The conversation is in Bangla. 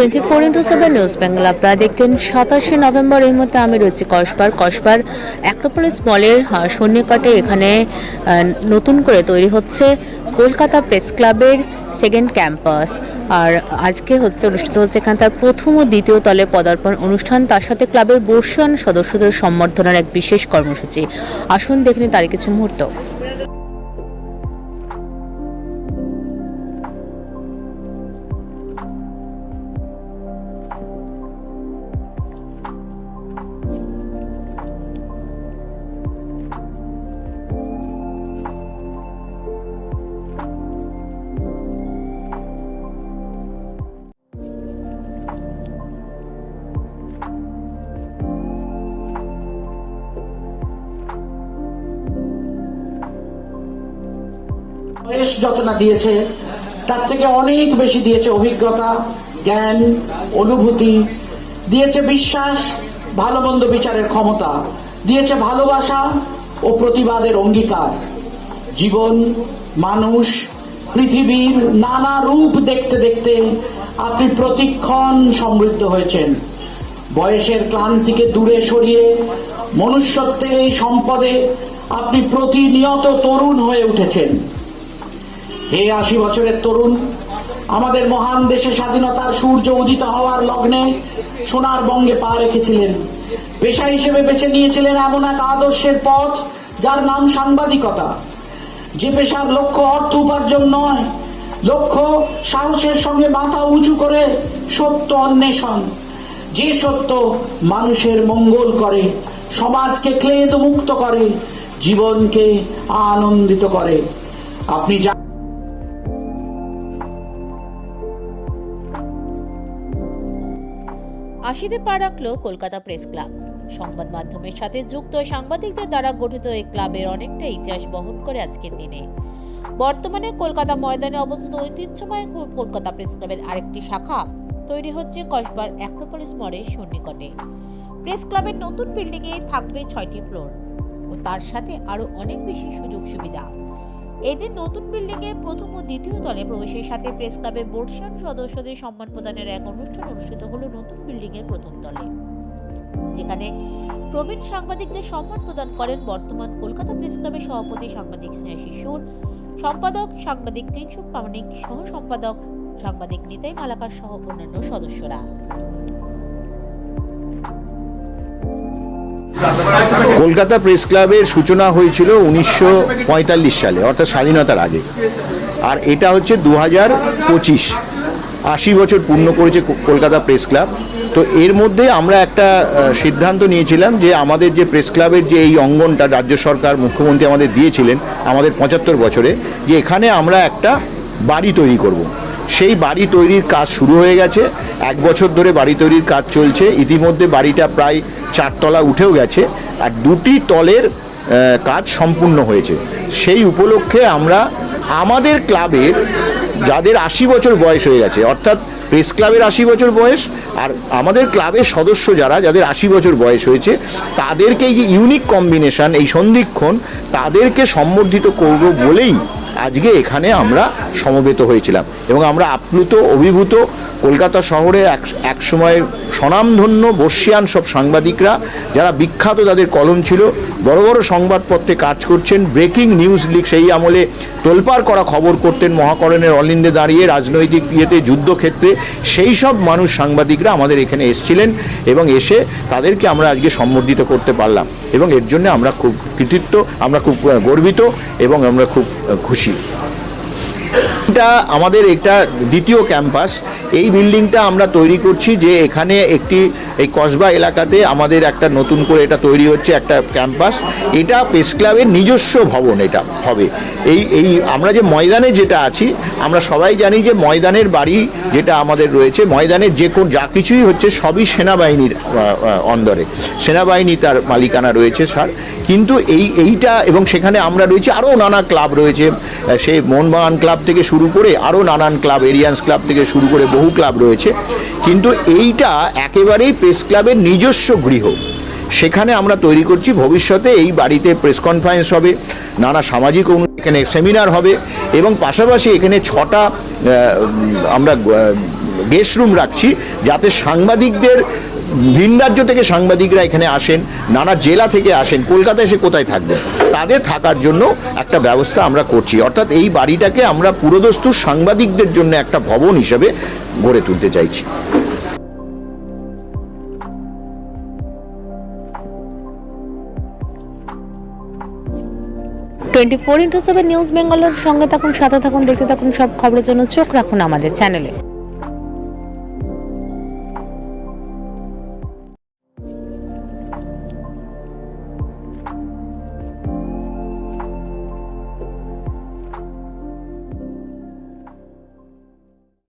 24x7 নিউজ বেঙ্গল আপনারা দেখছেন 27 নভেম্বর। এই মুহূর্তে আমি রয়েছি কসবার অ্যাক্রোপলিস মলের সন্নিকটে। এখানে নতুন করে তৈরি হচ্ছে কলকাতা প্রেস ক্লাবের সেকেন্ড ক্যাম্পাস। আর আজকে অনুষ্ঠিত হচ্ছে এখানে তার প্রথম ও দ্বিতীয় তলে পদার্পণ অনুষ্ঠান, তার সাথে ক্লাবের বর্ষিয়ান সদস্যদের সম্বর্ধনার এক বিশেষ কর্মসূচি। আসুন দেখে নিই তারই কিছু মুহূর্ত। বয়স যত না দিয়েছে তার থেকে অনেক বেশি দিয়েছে অভিজ্ঞতা, জ্ঞান, অনুভূতি, দিয়েছে বিশ্বাস, ভালো মন্দ বিচারের ক্ষমতা, দিয়েছে ভালোবাসা ও প্রতিবাদের অঙ্গীকার। জীবন, মানুষ, পৃথিবীর নানা রূপ দেখতে দেখতে আপনি প্রতিক্ষণ সমৃদ্ধ হয়েছেন। বয়সের ক্লান্তিকে দূরে সরিয়ে মনুষ্যত্বের এই সম্পদে আপনি প্রতিনিয়ত তরুণ হয়ে উঠেছেন। হে 80 বছরের তরুণ, আমাদের মহান দেশে স্বাধীনতার সূর্য উদিত হওয়ার লগ্নে সোনার বঙ্গে পা রেখেছিলেন। পেশা হিসেবে বেছে নিয়েছিলেন এমন এক আদর্শের পথ যার নাম সাংবাদিকতা। যে পেশার লক্ষ্য অর্থ উপার্জন নয়, লক্ষ্য সাহসের সঙ্গে মাথা উঁচু করে সত্য অন্বেষণ। যে সত্য মানুষের মঙ্গল করে, সমাজকে ক্লেদ মুক্ত করে, জীবনকে আনন্দিত করে। আপনি আশিতে পা রাখল কলকাতা প্রেস ক্লাব। সংবাদ মাধ্যমের সাথে যুক্ত সাংবাদিকদের দ্বারা গঠিত এই ক্লাবের অনেকটা ইতিহাস বহন করে আজকের দিনে। বর্তমানে কলকাতা ময়দানে অবস্থিত ঐতিহ্যময় কলকাতা প্রেস ক্লাবের আরেকটি শাখা তৈরি হচ্ছে কসবার অ্যাক্রোপলিস মলের সন্নিকটে। প্রেস ক্লাবের নতুন বিল্ডিংয়ে থাকবে 6টি ফ্লোর ও তার সাথে আরো অনেক বেশি সুযোগ সুবিধা। এদিন নতুন বিল্ডিং এর প্রথম ও দ্বিতীয় তলে প্রবেশের সাথে প্রেস ক্লাবের বর্ষিয়ান সদস্যদের সম্মান প্রদানের এক অনুষ্ঠান অনুষ্ঠিত হলো নতুন বিল্ডিং এর প্রথম তলে, যেখানে প্রবীণ সাংবাদিকদের সম্মান প্রদান করেন বর্তমান কলকাতা প্রেস ক্লাবের সভাপতি সাংবাদিক স্নেহাশিস সুর, সম্পাদক সাংবাদিক কিংশুক প্রামাণিক, সহ সম্পাদক সাংবাদিক নিতাই মালাকার সহ অন্যান্য সদস্যরা। কলকাতা প্রেস ক্লাবের সূচনা হয়েছিল 1945 সালে, অর্থাৎ স্বাধীনতার আগে। আর এটা হচ্ছে 2025, 80 বছর পূর্ণ করেছে কলকাতা প্রেস ক্লাব। তো এর মধ্যে আমরা একটা সিদ্ধান্ত নিয়েছিলাম যে আমাদের যে প্রেস ক্লাবের যে এই অঙ্গনটা রাজ্য সরকার, মুখ্যমন্ত্রী আমাদের দিয়েছিলেন আমাদের 75 বছরে, যে এখানে আমরা একটা বাড়ি তৈরি করব। সেই বাড়ি তৈরির কাজ শুরু হয়ে গেছে। 1 বছর ধরে বাড়ি তৈরির কাজ চলছে। ইতিমধ্যে বাড়িটা প্রায় 4 তলা উঠেও গেছে, আর 2টি তলের কাজ সম্পূর্ণ হয়েছে। সেই উপলক্ষে আমরা আমাদের ক্লাবের যাদের 80 বছর বয়স হয়ে গেছে, অর্থাৎ প্রেস ক্লাবের 80 বছর বয়স, আর আমাদের ক্লাবের সদস্য যাদের 80 বছর বয়স হয়েছে, তাদেরকে এই যে ইউনিক কম্বিনেশন, এই সন্ধিক্ষণ, তাদেরকে সম্বর্ধিত করব বলেই আজকে এখানে আমরা সমবেত হয়েছিলাম। এবং আমরা আপ্লুত, অভিভূত। কলকাতা শহরে এক সময়ের স্বনামধন্য বর্ষিয়ান সব সাংবাদিকরা, যারা বিখ্যাত, তাদের কলম ছিল, বড় বড় সংবাদপত্রে কাজ করছেন, ব্রেকিং নিউজ লিগ, সেই আমলে তোলপাড় করা খবর করতেন, মহাকরণের অলিন্দে দাঁড়িয়ে, রাজনৈতিক যুদ্ধক্ষেত্রে, সেই সব মানুষ সাংবাদিকরা আমাদের এখানে এসেছিলেন এবং এসে তাদেরকে আমরা আজকে সম্বর্ধিত করতে পারলাম। এবং এর জন্য আমরা খুব কৃতিত্ব, আমরা খুব গর্বিত এবং আমরা খুব খুশি। এটা আমাদের একটা দ্বিতীয় ক্যাম্পাস। এই বিল্ডিংটা আমরা তৈরি করছি যে এখানে এই কসবা এলাকাতে আমাদের একটা নতুন করে এটা তৈরি হচ্ছে একটা ক্যাম্পাস। এটা প্রেস ক্লাবের নিজস্ব ভবন এটা হবে। এই আমরা যে ময়দানে যেটা আছি, আমরা সবাই জানি যে ময়দানের বাড়ি যেটা আমাদের রয়েছে, ময়দানের যা কিছুই হচ্ছে সবই সেনাবাহিনীর অন্দরে, সেনাবাহিনী তার মালিকানা রয়েছে স্যার। কিন্তু এইটা, এবং সেখানে আমরা রয়েছি, আরও নানা ক্লাব রয়েছে, সেই মোহনবাগান ক্লাব থেকে শুরু করে আরও নানান ক্লাব, এরিয়ান্স ক্লাব থেকে শুরু করে বহু ক্লাব রয়েছে। কিন্তু এইটা একেবারেই প্রেস ক্লাবের নিজস্ব গৃহ। সেখানে আমরা তৈরি করছি। ভবিষ্যতে এই বাড়িতে প্রেস কনফারেন্স হবে, নানা সামাজিক এখানে সেমিনার হবে, এবং পাশাপাশি এখানে 6টা আমরা গেস্ট রুম রাখছি, যাতে সাংবাদিকদের, ভিন রাজ্য থেকে সাংবাদিকরা এখানে আসেন, নানা জেলা থেকে আসেন, কলকাতা এসে কোথায় থাকবেন, তাদের থাকার জন্য একটা ব্যবস্থা আমরা করছি। অর্থাৎ এই বাড়িটাকে আমরা পুরোদস্তুর সাংবাদিকদের জন্য একটা ভবন হিসেবে গড়ে তুলতে চাইছি। 24x7 নিউজ বেঙ্গলের সঙ্গে থাকুন, সাথে থাকুন, দেখতে থাকুন সব খবরের জন্য চোখ রাখুন আমাদের চ্যানেলে।